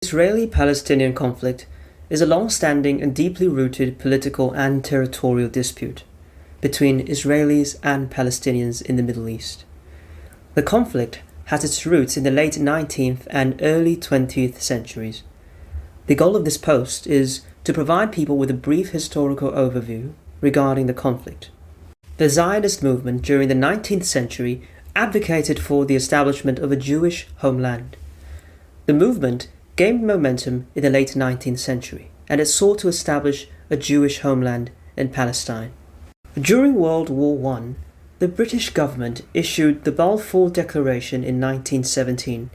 Israeli-Palestinian conflict is a long-standing and deeply rooted political and territorial dispute between Israelis and Palestinians in the Middle East. The conflict has its roots in the late 19th and early 20th centuries. The goal of this post is to provide people with a brief historical overview regarding the conflict. The Zionist movement during the 19th century advocated for the establishment of a Jewish homeland. The movement gained momentum in the late 19th century, and it sought to establish a Jewish homeland in Palestine. During World War I, the British government issued the Balfour Declaration in 1917,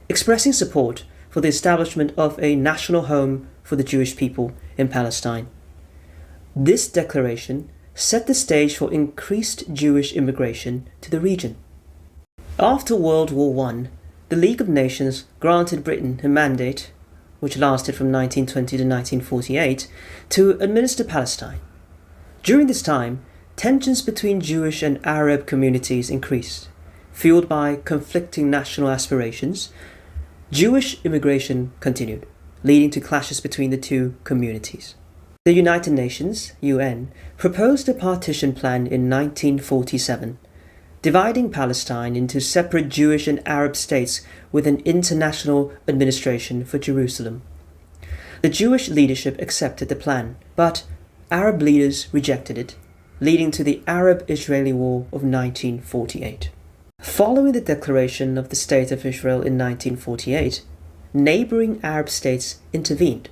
expressing support for the establishment of a national home for the Jewish people in Palestine. This declaration set the stage for increased Jewish immigration to the region. After World War I, the League of Nations granted Britain a mandate, which lasted from 1920 to 1948, to administer Palestine. During this time, tensions between Jewish and Arab communities increased, fueled by conflicting national aspirations. Jewish immigration continued, leading to clashes between the two communities. The United Nations, UN, proposed a partition plan in 1947, dividing Palestine into separate Jewish and Arab states with an international administration for Jerusalem. The Jewish leadership accepted the plan, but Arab leaders rejected it, leading to the Arab-Israeli War of 1948. Following the declaration of the State of Israel in 1948, neighboring Arab states intervened.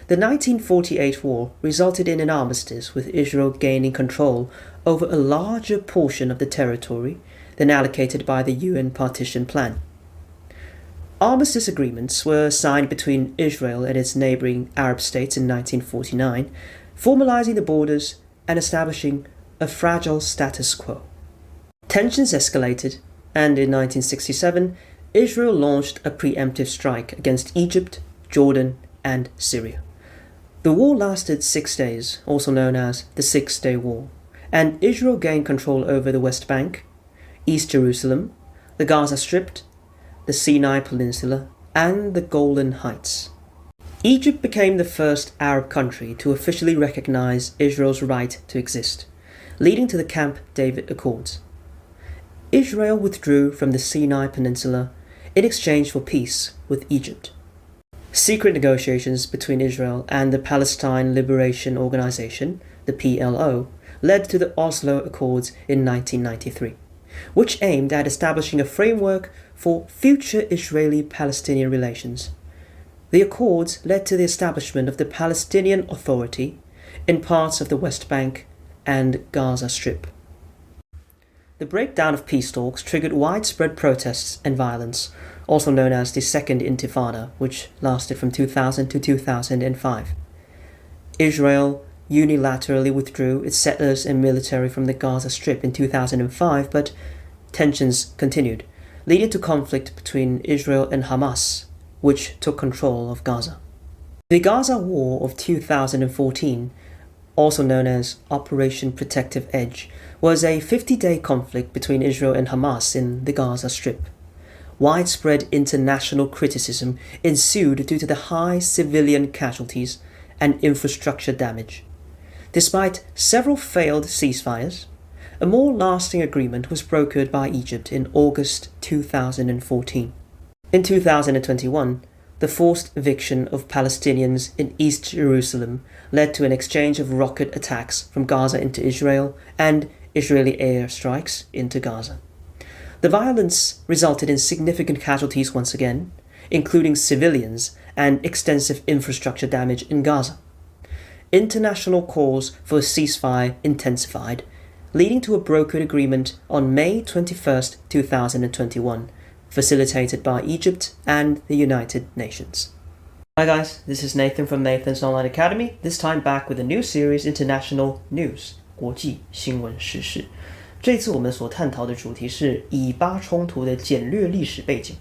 The 1948 war resulted in an armistice, with Israel gaining control over a larger portion of the territory than allocated by the UN partition plan. Armistice agreements were signed between Israel and its neighboring Arab states in 1949, formalizing the borders and establishing a fragile status quo. Tensions escalated, and in 1967, Israel launched a preemptive strike against Egypt, Jordan, and Syria. The war lasted 6 days, also known as the Six-Day War, and Israel gained control over the West Bank, East Jerusalem, the Gaza Strip, the Sinai Peninsula, and the Golan Heights. Egypt became the first Arab country to officially recognize Israel's right to exist, leading to the Camp David Accords. Israel withdrew from the Sinai Peninsula in exchange for peace with Egypt. Secret negotiations between Israel and the Palestine Liberation Organization, the PLO, led to the Oslo Accords in 1993, which aimed at establishing a framework for future Israeli-Palestinian relations. The Accords led to the establishment of the Palestinian Authority in parts of the West Bank and Gaza Strip. The breakdown of peace talks triggered widespread protests and violence, also known as the Second Intifada, which lasted from 2000 to 2005. Israel unilaterally withdrew its settlers and military from the Gaza Strip in 2005, but tensions continued, leading to conflict between Israel and Hamas, which took control of Gaza. The Gaza War of 2014, also known as Operation Protective Edge, was a 50-day conflict between Israel and Hamas in the Gaza Strip. Widespread international criticism ensued due to the high civilian casualties and infrastructure damage. Despite several failed ceasefires, a more lasting agreement was brokered by Egypt in August 2014. In 2021, the forced eviction of Palestinians in East Jerusalem led to an exchange of rocket attacks from Gaza into Israel and Israeli airstrikes into Gaza. The violence resulted in significant casualties once again, including civilians and extensive infrastructure damage in Gaza. International calls for a ceasefire intensified, leading to a brokered agreement on May 21, 2021, facilitated by Egypt and the United Nations. Hi guys, this is Nathan from Nathan's Online Academy, this time back with a new series, International News, 国际新闻时事。这次我们所探讨的主题是以巴冲突的简略历史背景。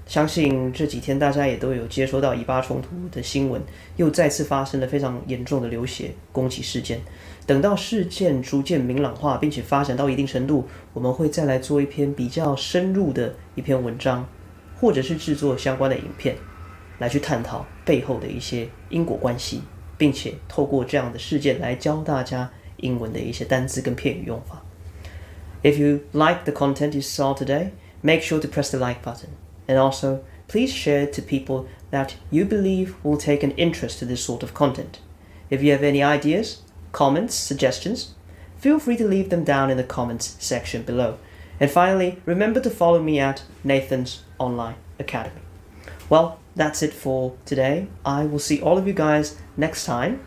相信这几天大家也都有接收到以巴冲突的新闻，又再次发生了非常严重的流血攻击事件。等到事件逐渐明朗化，并且发展到一定程度，我们会再来做一篇比较深入的一篇文章，或者是制作相关的影片。来去探讨背后的一些因果关系，并且透过这样的事件来教大家英文的一些单字跟片语用法。If you like the content you saw today, make sure to press the like button. And also, please share it to people that you believe will take an interest to this sort of content. If you have any ideas, comments, suggestions, feel free to leave them down in the comments section below. And finally, remember to follow me at Nathan's Online Academy. Well, that's it for today. I will see all of you guys next time.